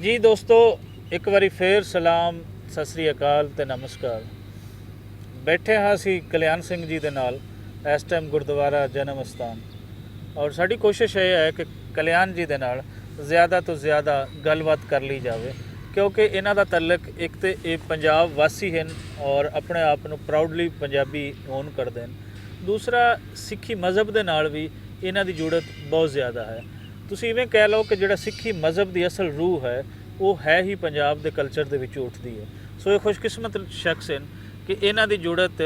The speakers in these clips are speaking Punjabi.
जी दोस्तों, एक बारी फिर सलाम, सत श्री अकाल ते नमस्कार। बैठे हाँ असी कल्याण सिंह जी दे नाल इस टाइम गुरुद्वारा जन्म अस्थान, और साड़ी कोशिश ये है कि कल्याण जी दे नाल ज़्यादा तो ज़्यादा गलबात कर ली जाए, क्योंकि इन्हां दा तल्लक एक तो ये पंजाब वासी हैं और अपने आप नूं प्राउडली पंजाबी ओन करते हैं। दूसरा, सिੱਖੀ मज़हब दे नाल भी इन्हां दी जुड़त बहुत ज़्यादा है। तुसीं इवें कह लो कि जिहड़ा सिੱਖੀ मज़हब की असल रूह है वो है ही पंजाब के कल्चर के विच उठती है। सो ये खुशकिस्मत शख्स हैं कि इन्हां दी जुड़त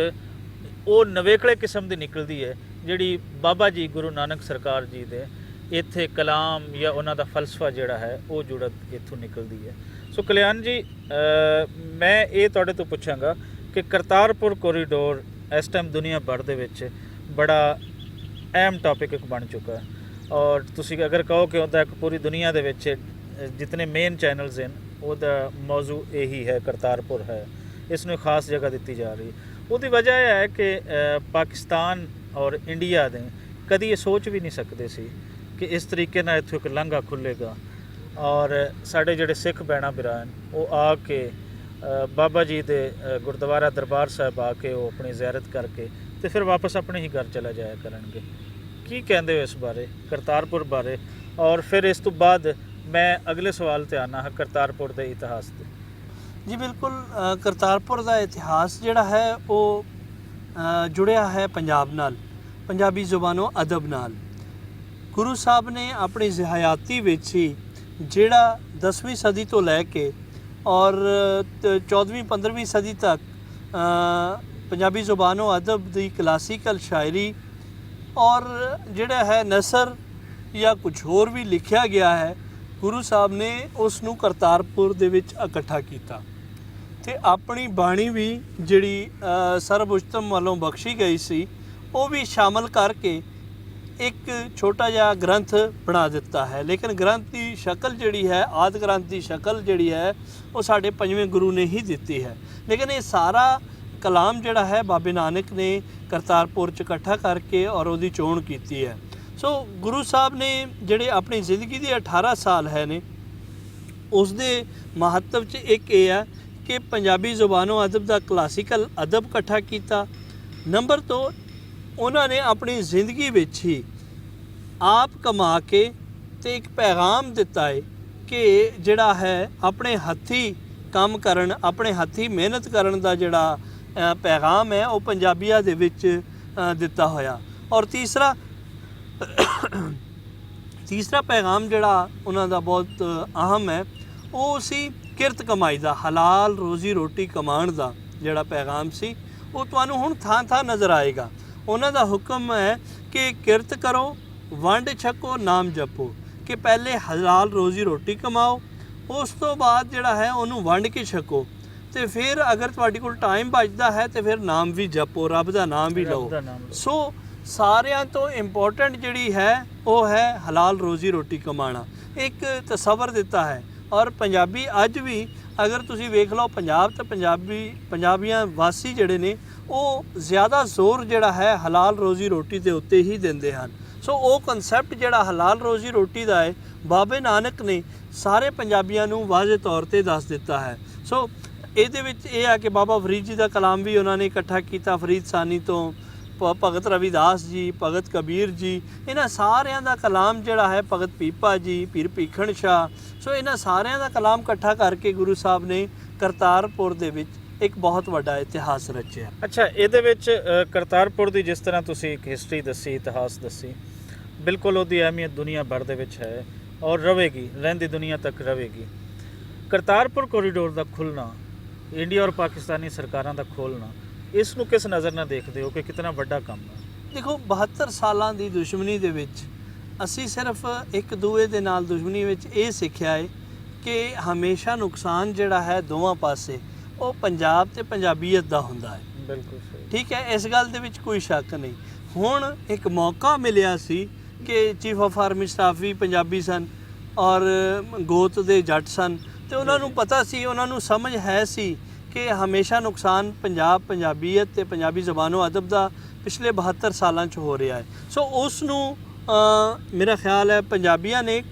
वो नवेकले किस्म की निकलती है, जिहड़ी बाबा जी गुरु नानक सरकार जी दे इत्थे कलाम या उन्हां दा फलसफा जिहड़ा है वो जुड़त इत्थों निकलती है। सो कल्याण जी, मैं ये तुहाडे तो पुछांगा कि करतारपुर कोरीडोर इस टाइम दुनिया भर दे विच बड़ा अहम टॉपिक एक बन चुका है, और तुसी अगर कहो कि उहदा एक पूरी दुनिया दे विच जितने मेन चैनल्स हैं उहदा मौजू यही है, करतारपुर है, इसनूं खास जगह दी जा रही है। उसकी वजह यह है कि पाकिस्तान और इंडिया ने कभी ये सोच भी नहीं सकते सी कि इस तरीके नाल इत्थों एक लांघा खुलेगा, और साढ़े जिहड़े सिख भैणां भरा वो आके बाबा जी दे गुरुद्वारा दरबार साहिब आके वो अपनी ज़ियारत करके तो फिर वापस अपने ही घर चला जाया करेंगे। की कहते हो इस बारे, करतारपुर बारे? और फिर इस तो बाद मैं अगले सवाल ते आना है करतारपुर के इतिहास ते। जी बिल्कुल, करतारपुर का इतिहास जिहड़ा है वो जुड़िया है पंजाब नाल, पंजाबी ज़ुबानों अदब नाल। गुरु साहब ने अपनी हयाती विच ही जिहड़ा 10वीं सदी तो लैके और 14वीं 15वीं सदी तक पंजाबी ज़ुबानों अदब की क्लासिकल शायरी और जिहड़ा है नसर या कुछ होर भी लिखिया गया है, गुरु साहब ने उसनूं करतारपुर दे विच इकट्ठा कीता ते अपनी बाणी भी जिहड़ी सर्वउच्चतम वालों बख्शी गई सी वो भी शामिल करके एक छोटा जिहा ग्रंथ बना दिता है। लेकिन ग्रंथ की शक्ल जिहड़ी है, आदि ग्रंथ की शक्ल जिहड़ी है वो साडे पंजवें गुरु ने ही दिती है। लेकिन ये सारा कलाम जिहड़ा है बाबे नानक ने करतारपुर च इकट्ठा करके और उसकी चोण की है। सो गुरु साहब ने जिहड़े अपनी जिंदगी के 18 साल है ने उस दे महत्व च एक ये है कि पंजाबी ज़ुबानों अदब का क्लासिकल अदब इकट्ठा किया। नंबर तो उन्होंने अपनी जिंदगी विच ही आप कमा के ते एक पैगाम दिता है कि जिहड़ा है अपने हत्थी काम करन, अपने हत्थी मेहनत करन दा जिहड़ा पैगाम है वो पंजाबियां दे विच दिता होया। और तीसरा पैगाम जिहड़ा उन्हां दा बहुत अहम है वो सी किरत कमाई दा, हलाल रोज़ी रोटी कमाण दा जिहड़ा पैगाम सी वो तुहानूं हुण थां थां नज़र आएगा। उन्हां दा हुक्म है कि किरत करो, वंड छको, नाम जपो, कि पहले हलाल रोज़ी रोटी कमाओ, उस तो बाद जिहड़ा है उन्होंने वंड के छको, तो फिर अगर तुहाडे कोल टाइम बचदा है तो फिर नाम भी जपो, रब दा नाम भी लो। सो सारियां तो इंपॉर्टेंट जिहड़ी है वो है हलाल रोज़ी रोटी कमाना, एक तसवर दिता है। और पंजाबी अज भी अगर तुसी वेख लो पंजाब तो पंजाबियां वासी जिहड़े ने वो ज़्यादा जोर जिहड़ा है हलाल रोज़ी रोटी के उत्ते ही दिंदे हन। सो वो कंसैप्ट जिहड़ा हलाल रोज़ी रोटी का है बाबे नानक ने सारे पंजाबियां नूं वाज़े तौर पर दस दिता है। सो ਇਹਦੇ ਵਿੱਚ ਇਹ ਆ कि बाबा फरीद जी का कलाम भी उन्होंने इकट्ठा किया, फरीद सानी तो भगत रविदास जी, भगत कबीर जी, इन्हां सारियां दा कलाम जिहड़ा है, भगत पीपा जी, पीर भीखण शाह, सो इन्हां सारियां दा कलाम इकट्ठा करके गुरु साहब ने करतारपुर दे विच एक बहुत वड्डा इतिहास रचिया। अच्छा, ਇਹਦੇ ਵਿੱਚ ਕਰਤਾਰਪੁਰ ਦੀ जिस तरह तुसी एक हिस्टरी दसी, इतिहास दसी, बिल्कुल उसकी अहमियत दुनिया भर दे विच है और रहेगी, रहंदी दुनिया तक रहेगी। करतारपुर कोरीडोर का खुलना, इंडिया और पाकिस्तानी सरकारों का खोलना, इसनूं किस नज़र नाल देखते हो कि कितना वड्डा काम है? देखो, 72 सालां दी दुश्मनी दे विच असी सिर्फ एक दूए दे नाल दुश्मनी विच ये सिੱਖਿਆ है कि हमेशा नुकसान जिहड़ा है दोवां पासे वो पंजाब ते पंजाबीयत दा हुंदा है। बिल्कुल सही, ठीक है, इस गल दे विच कोई शक नहीं। हुण एक मौका मिलिया सी कि चीफ ऑफ आर्मी स्टाफ भी पंजाबी सन और गोत दे जट सन, तो उन्होंने पता सी, उन्होंने समझ है सी कि हमेशा नुकसान पंजाब पंजाबीयत ते पंजाबी ज़बानों अदब का पिछले 72 सालों हो रहा है। सो उसनूं मेरा ख्याल है पंजाबियां ने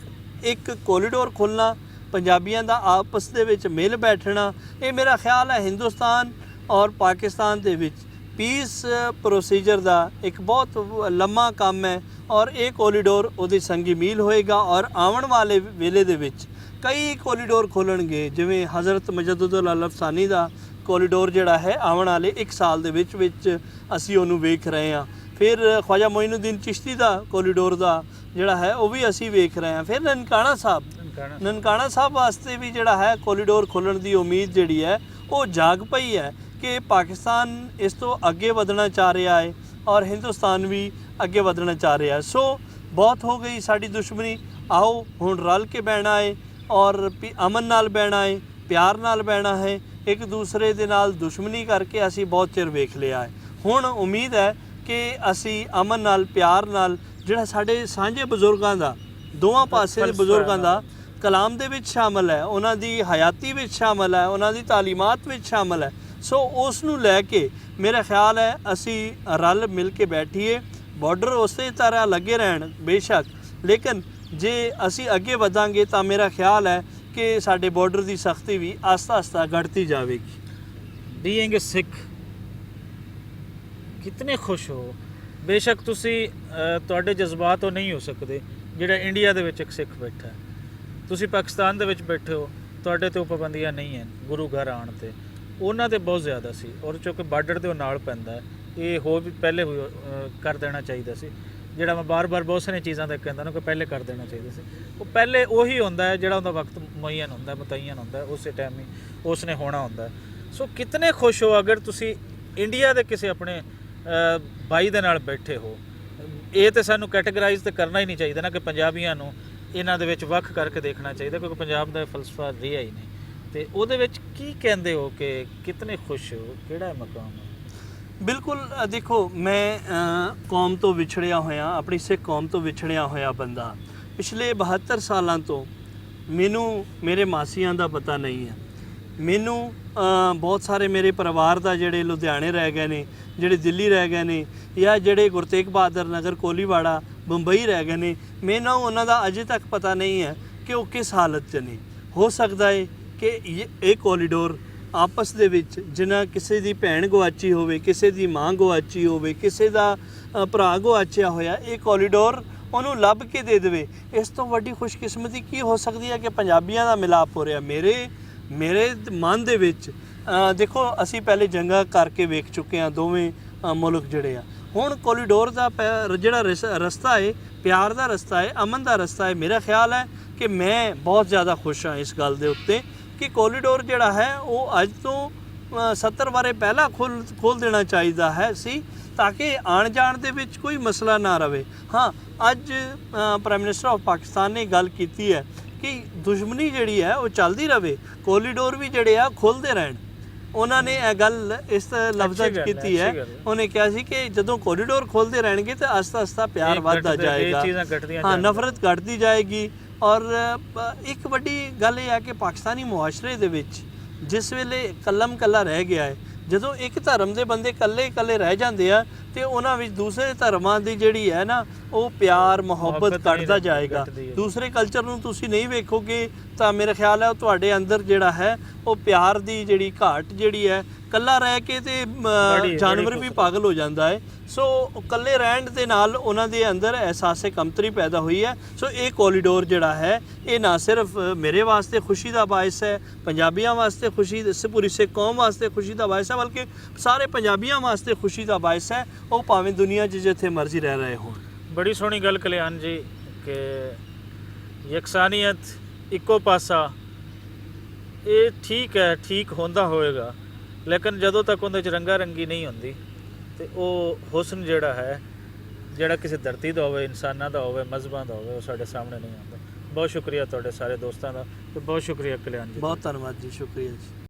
एक कोरीडोर खोलना ਪੰਜਾਬੀਆਂ ਦਾ ਆਪਸ ਦੇ ਵਿੱਚ ਮਿਲ ਬੈਠਣਾ, ਇਹ ਮੇਰਾ ਖਿਆਲ ਹੈ ਹਿੰਦੁਸਤਾਨ ਔਰ ਪਾਕਿਸਤਾਨ ਦੇ ਵਿੱਚ ਪੀਸ ਪ੍ਰੋਸੀਜਰ ਦਾ ਇੱਕ ਬਹੁਤ ਲੰਮਾ ਕੰਮ ਹੈ ਔਰ ਇਹ ਕੋਰੀਡੋਰ ਉਹਦੀ ਸੰਗੀ ਮੀਲ ਹੋਏਗਾ ਔਰ ਆਉਣ ਵਾਲੇ ਵੇਲੇ ਦੇ ਵਿੱਚ ਕਈ ਕੋਰੀਡੋਰ ਖੋਲ੍ਹਣਗੇ, ਜਿਵੇਂ ਹਜ਼ਰਤ ਮਜਦੁਲ ਅਲਫਸਾਨੀ ਦਾ ਕੋਰੀਡੋਰ ਜਿਹੜਾ ਹੈ ਆਉਣ ਵਾਲੇ 1 ਸਾਲ ਦੇ ਵਿੱਚ ਅਸੀਂ ਉਹਨੂੰ ਵੇਖ ਰਹੇ ਹਾਂ। ਫਿਰ ख्वाजा मोइनुद्दीन चिश्ती ਦਾ ਕੋਰੀਡੋਰ ਦਾ ਜਿਹੜਾ ਹੈ ਉਹ ਵੀ ਅਸੀਂ ਵੇਖ ਰਹੇ ਹਾਂ। ਫਿਰ ਨਨਕਾਣਾ ਸਾਹਿਬ ਵਾਸਤੇ ਵੀ ਜਿਹੜਾ ਹੈ ਕੋਰੀਡੋਰ ਖੋਲ੍ਹਣ ਦੀ ਉਮੀਦ ਜਿਹੜੀ ਹੈ ਉਹ ਜਾਗ ਪਈ ਹੈ ਕਿ ਪਾਕਿਸਤਾਨ ਇਸ ਤੋਂ ਅੱਗੇ ਵਧਣਾ ਚਾਹ ਰਿਹਾ ਹੈ ਔਰ ਹਿੰਦੁਸਤਾਨ ਵੀ ਅੱਗੇ ਵਧਣਾ ਚਾਹ ਰਿਹਾ। ਸੋ ਬਹੁਤ ਹੋ ਗਈ ਸਾਡੀ ਦੁਸ਼ਮਣੀ, ਆਓ ਹੁਣ ਰਲ ਕੇ ਬਹਿਣਾ ਹੈ ਔਰ ਅਮਨ ਨਾਲ ਬਹਿਣਾ ਹੈ, ਪਿਆਰ ਨਾਲ ਬਹਿਣਾ ਹੈ। ਇੱਕ ਦੂਸਰੇ ਦੇ ਨਾਲ ਦੁਸ਼ਮਣੀ ਕਰਕੇ ਅਸੀਂ ਬਹੁਤ ਚਿਰ ਵੇਖ ਲਿਆ ਹੈ। ਹੁਣ ਉਮੀਦ ਹੈ ਕਿ ਅਸੀਂ ਅਮਨ ਨਾਲ, ਪਿਆਰ ਨਾਲ, ਜਿਹੜਾ ਸਾਡੇ ਸਾਂਝੇ ਬਜ਼ੁਰਗਾਂ ਦਾ, ਦੋਵਾਂ ਪਾਸੇ ਦੇ ਬਜ਼ੁਰਗਾਂ ਦਾ ਕਲਾਮ ਦੇ ਵਿੱਚ ਸ਼ਾਮਲ ਹੈ, ਉਹਨਾਂ ਦੀ ਹਯਾਤੀ ਵਿੱਚ ਸ਼ਾਮਲ ਹੈ, ਉਹਨਾਂ ਦੀ ਤਾਲੀਮਾਤ ਵਿੱਚ ਸ਼ਾਮਲ ਹੈ। ਸੋ ਉਸ ਨੂੰ ਲੈ ਕੇ ਮੇਰਾ ਖਿਆਲ ਹੈ ਅਸੀਂ ਰਲ ਮਿਲ ਕੇ ਬੈਠੀਏ। ਬਾਰਡਰ ਉਸੇ ਤਰ੍ਹਾਂ ਲੱਗੇ ਰਹਿਣ ਬੇਸ਼ੱਕ, ਲੇਕਿਨ ਜੇ ਅਸੀਂ ਅੱਗੇ ਵਧਾਂਗੇ ਤਾਂ ਮੇਰਾ ਖਿਆਲ ਹੈ ਕਿ ਸਾਡੇ ਬਾਰਡਰ ਦੀ ਸਖਤੀ ਵੀ ਆਸਤਾ ਘਟਦੀ ਜਾਵੇਗੀ। ਬੀਇੰਗ ਅ ਸਿੱਖ ਕਿਤਨੇ ਖੁਸ਼ ਹੋ। ਬੇਸ਼ੱਕ ਤੁਸੀਂ ਤੁਹਾਡੇ ਜਜ਼ਬਾਤ ਉਹ ਨਹੀਂ ਹੋ ਸਕਦੇ ਜਿਹੜਾ ਇੰਡੀਆ ਦੇ ਵਿੱਚ ਇੱਕ ਸਿੱਖ ਬੈਠਾ ਹੈ। ਤੁਸੀਂ ਪਾਕਿਸਤਾਨ ਦੇ ਵਿੱਚ ਬੈਠੇ ਹੋ, ਤੁਹਾਡੇ ਤੇ ਉਹ ਪਾਬੰਦੀਆਂ ਨਹੀਂ ਹਨ ਗੁਰੂ ਘਰ ਆਉਣ ਤੇ, ਉਹਨਾਂ ਤੇ ਬਹੁਤ ਜ਼ਿਆਦਾ ਸੀ ਔਰ ਚੂੰਕਿ ਬਾਰਡਰ ਤੇ ਉਹ ਨਾਲ ਪੈਂਦਾ ਹੈ, ਇਹ ਹੋ ਵੀ ਪਹਿਲੇ ਕਰ ਦੇਣਾ ਚਾਹੀਦਾ ਸੀ। ਜਿਹੜਾ ਮੈਂ ਬਾਰ-ਬਾਰ ਬਹੁਤ ਸਾਰੀਆਂ ਚੀਜ਼ਾਂ ਦਾ ਕਹਿੰਦਾ ਨਾ ਕਿ ਪਹਿਲੇ ਕਰ ਦੇਣਾ ਚਾਹੀਦਾ ਸੀ। ਉਹ ਪਹਿਲੇ ਉਹੀ ਹੁੰਦਾ ਹੈ ਜਿਹੜਾ ਉਹਦਾ ਵਕਤ ਮੁਅੱਯਨ ਹੁੰਦਾ, ਮੁਤੱਯਨ ਹੁੰਦਾ, ਉਸੇ ਟਾਈਮ ਹੀ ਉਸਨੇ ਹੋਣਾ ਹੁੰਦਾ। ਸੋ ਕਿਤਨੇ ਖੁਸ਼ ਹੋ ਅਗਰ ਤੁਸੀਂ ਇੰਡੀਆ ਦੇ ਕਿਸੇ ਆਪਣੇ ਭਾਈ ਦੇ ਨਾਲ ਬੈਠੇ ਹੋ। ਇਹ ਤਾਂ ਸਾਨੂੰ ਕੈਟੇਗਰਾਈਜ਼ ਤਾਂ ਕਰਨਾ ਹੀ ਨਹੀਂ ਚਾਹੀਦਾ ਨਾ ਕਿ ਪੰਜਾਬੀਆਂ ਨੂੰ ਇਹਨਾਂ ਦੇ ਵਿੱਚ ਵੱਖ ਕਰਕੇ ਦੇਖਣਾ ਚਾਹੀਦਾ, ਕਿਉਂਕਿ ਪੰਜਾਬ ਦਾ ਫਲਸਫਾ ਰਿਹਾ ਹੀ ਨਹੀਂ। ਤੇ ਉਹਦੇ ਵਿੱਚ ਕੀ ਕਹਿੰਦੇ ਹੋ ਕਿ ਕਿਤਨੇ ਖੁਸ਼ ਹੋ, ਕਿਹੜਾ ਮਕਾਮ ਹੈ? ਬਿਲਕੁਲ ਦੇਖੋ, ਮੈਂ ਕੌਮ ਤੋਂ ਵਿਛੜਿਆ ਹੋਇਆ, ਆਪਣੀ ਸਿੱਖ ਕੌਮ ਤੋਂ ਵਿਛੜਿਆ ਹੋਇਆ ਬੰਦਾ। ਪਿਛਲੇ 72 ਸਾਲਾਂ ਤੋਂ ਮੈਨੂੰ ਮੇਰੇ ਮਾਸੀਆਂ ਦਾ ਪਤਾ ਨਹੀਂ ਹੈ। ਮੈਨੂੰ ਬਹੁਤ ਸਾਰੇ ਮੇਰੇ ਪਰਿਵਾਰ ਦਾ ਜਿਹੜੇ ਲੁਧਿਆਣੇ ਰਹਿ ਗਏ ਨੇ, ਜਿਹੜੇ ਦਿੱਲੀ ਰਹਿ ਗਏ ਨੇ, ਜਾਂ ਜਿਹੜੇ ਗੁਰੂ ਤੇਗ ਬਹਾਦਰ ਨਗਰ ਕੋਲੀਵਾੜਾ ਬੰਬਈ ਰਹਿ ਗਏ ਨੇ, ਮੈਨੂੰ ਉਹਨਾਂ ਦਾ ਅਜੇ ਤੱਕ ਪਤਾ ਨਹੀਂ ਹੈ ਕਿ ਉਹ ਕਿਸ ਹਾਲਤ 'ਚ ਨੇ। ਹੋ ਸਕਦਾ ਹੈ ਕਿ ਇਹ ਕੋਰੀਡੋਰ ਆਪਸ ਦੇ ਵਿੱਚ, ਜਿਨ੍ਹਾਂ ਕਿਸੇ ਦੀ ਭੈਣ ਗੁਆਚੀ ਹੋਵੇ, ਕਿਸੇ ਦੀ ਮਾਂ ਗੁਆਚੀ ਹੋਵੇ, ਕਿਸੇ ਦਾ ਭਰਾ ਗੁਆਚਿਆ ਹੋਇਆ, ਇਹ ਕੋਰੀਡੋਰ ਉਹਨੂੰ ਲੱਭ ਕੇ ਦੇ ਦੇਵੇ। ਇਸ ਤੋਂ ਵੱਡੀ ਖੁਸ਼ਕਿਸਮਤੀ ਕੀ ਹੋ ਸਕਦੀ ਹੈ ਕਿ ਪੰਜਾਬੀਆਂ ਦਾ ਮਿਲਾਪ ਹੋ ਰਿਹਾ। ਮੇਰੇ ਮਨ ਦੇ ਵਿੱਚ ਦੇਖੋ, ਅਸੀਂ ਪਹਿਲੇ ਜੰਗਾਂ ਕਰਕੇ ਵੇਖ ਚੁੱਕੇ ਹਾਂ ਦੋਵੇਂ ਮੁਲਕ ਜਿਹੜੇ ਆ। ਹੁਣ ਕੋਰੀਡੋਰ ਦਾ ਜਿਹੜਾ ਰਸਤਾ ਹੈ, ਪਿਆਰ ਦਾ ਰਸਤਾ ਹੈ, ਅਮਨ ਦਾ ਰਸਤਾ ਹੈ। ਮੇਰਾ ਖਿਆਲ ਹੈ ਕਿ ਮੈਂ ਬਹੁਤ ਜ਼ਿਆਦਾ ਖੁਸ਼ ਹਾਂ ਇਸ ਗੱਲ ਦੇ ਉੱਤੇ ਕਿ ਕੋਰੀਡੋਰ ਜਿਹੜਾ ਹੈ ਉਹ ਅੱਜ ਤੋਂ 70 ਵਾਰੇ ਪਹਿਲਾਂ ਖੋਲ੍ਹ ਦੇਣਾ ਚਾਹੀਦਾ ਹੈ ਸੀ, ਤਾਂ ਕਿ ਆਉਣ ਜਾਣ ਦੇ ਵਿੱਚ ਕੋਈ ਮਸਲਾ ਨਾ ਰਹੇ। ਹਾਂ, ਅੱਜ ਪ੍ਰਾਈਮ ਮਿਨਿਸਟਰ ਆਫ ਪਾਕਿਸਤਾਨ ਨੇ ਗੱਲ ਕੀਤੀ ਹੈ ਕਿ ਦੁਸ਼ਮਣੀ ਜਿਹੜੀ ਹੈ ਉਹ ਚੱਲਦੀ ਰਹੇ, ਕੋਰੀਡੋਰ ਵੀ ਜਿਹੜੇ ਆ ਖੁੱਲ੍ਹਦੇ ਰਹਿਣ। ਉਹਨਾਂ ਨੇ ਇਹ ਗੱਲ ਇਸ ਲਫ਼ਜ਼ਾਂ 'ਚ ਕੀਤੀ ਹੈ। ਉਹਨੇ ਕਿਹਾ ਸੀ ਕਿ ਜਦੋਂ ਕੋਰੀਡੋਰ ਖੋਲ੍ਹਦੇ ਰਹਿਣਗੇ ਤਾਂ ਆਸਤਾ ਪਿਆਰ ਵੱਧਦਾ ਜਾਏਗਾ, ਹਾਂ, ਨਫ਼ਰਤ ਘਟਦੀ ਜਾਏਗੀ। ਔਰ ਇੱਕ ਵੱਡੀ ਗੱਲ ਇਹ ਹੈ ਕਿ ਪਾਕਿਸਤਾਨੀ ਮੁਆਸ਼ਰੇ ਦੇ ਵਿੱਚ ਜਿਸ ਵੇਲੇ ਕੱਲਾ ਰਹਿ ਗਿਆ ਹੈ, ਜਦੋਂ ਇੱਕ ਧਰਮ ਦੇ ਬੰਦੇ ਇਕੱਲੇ ਰਹਿ ਜਾਂਦੇ ਆ ਤੇ ਉਹਨਾਂ ਵਿੱਚ ਦੂਸਰੇ ਧਰਮਾਂ ਦੀ ਜਿਹੜੀ ਹੈ ਨਾ ਉਹ ਪਿਆਰ ਮੁਹੱਬਤ ਘਟਦਾ ਜਾਏਗਾ। ਦੂਸਰੇ ਕਲਚਰ ਨੂੰ ਤੁਸੀਂ ਨਹੀਂ ਵੇਖੋਗੇ ਤਾਂ ਮੇਰਾ ਖਿਆਲ ਹੈ ਉਹ ਤੁਹਾਡੇ ਅੰਦਰ ਜਿਹੜਾ ਹੈ ਉਹ ਪਿਆਰ ਦੀ ਜਿਹੜੀ ਘਾਟ ਜਿਹੜੀ ਹੈ, ਇਕੱਲਾ ਰਹਿ ਕੇ ਤੇ ਜਾਨਵਰ ਵੀ ਪਾਗਲ ਹੋ ਜਾਂਦਾ ਹੈ। ਸੋ ਇਕੱਲੇ ਰਹਿਣ ਦੇ ਨਾਲ ਉਹਨਾਂ ਦੇ ਅੰਦਰ ਅਹਿਸਾਸੇ ਕਮਤਰੀ ਪੈਦਾ ਹੋਈ ਹੈ। ਸੋ ਇਹ ਕੋਰੀਡੋਰ ਜਿਹੜਾ ਹੈ ਇਹ ਨਾ ਸਿਰਫ ਮੇਰੇ ਵਾਸਤੇ ਖੁਸ਼ੀ ਦਾ ਬਾਇਸ ਹੈ, ਪੰਜਾਬੀਆਂ ਵਾਸਤੇ ਖੁਸ਼ੀ, ਪੂਰੀ ਸਿੱਖ ਕੌਮ ਵਾਸਤੇ ਖੁਸ਼ੀ ਦਾ ਬਾਇਸ ਹੈ, ਬਲਕਿ ਸਾਰੇ ਪੰਜਾਬੀਆਂ ਵਾਸਤੇ ਖੁਸ਼ੀ ਦਾ ਬਾਇਸ ਹੈ, ਉਹ ਭਾਵੇਂ ਦੁਨੀਆ 'ਚ ਜਿੱਥੇ ਮਰਜ਼ੀ ਰਹਿ ਰਹੇ ਹੋਣ। ਬੜੀ ਸੋਹਣੀ ਗੱਲ ਕਲਿਆਣ ਜੀ ਕਿ ਯਕਸਾਨੀਅਤ, ਇੱਕੋ ਪਾਸਾ, ਇਹ ਠੀਕ ਹੈ, ਠੀਕ ਹੁੰਦਾ ਹੋਏਗਾ, ਲੇਕਿਨ ਜਦੋਂ ਤੱਕ ਉਹਦੇ 'ਚ ਰੰਗਾ ਰੰਗੀ ਨਹੀਂ ਹੁੰਦੀ ਤੇ ਉਹ ਹੁਸਨ ਜਿਹੜਾ ਹੈ, ਜਿਹੜਾ ਕਿਸੇ ਧਰਤੀ ਦਾ ਹੋਵੇ, ਇਨਸਾਨਾਂ ਦਾ ਹੋਵੇ, ਮਜ਼ਹਬਾਂ ਦਾ ਹੋਵੇ, ਉਹ ਸਾਡੇ ਸਾਹਮਣੇ ਨਹੀਂ ਆਉਂਦਾ। ਬਹੁਤ ਸ਼ੁਕਰੀਆ ਤੁਹਾਡੇ ਸਾਰੇ ਦੋਸਤਾਂ ਦਾ ਤੇ ਬਹੁਤ ਸ਼ੁਕਰੀਆ ਕਲਿਆਣ ਜੀ। ਬਹੁਤ ਧੰਨਵਾਦ ਜੀ, ਸ਼ੁਕਰੀਆ ਜੀ।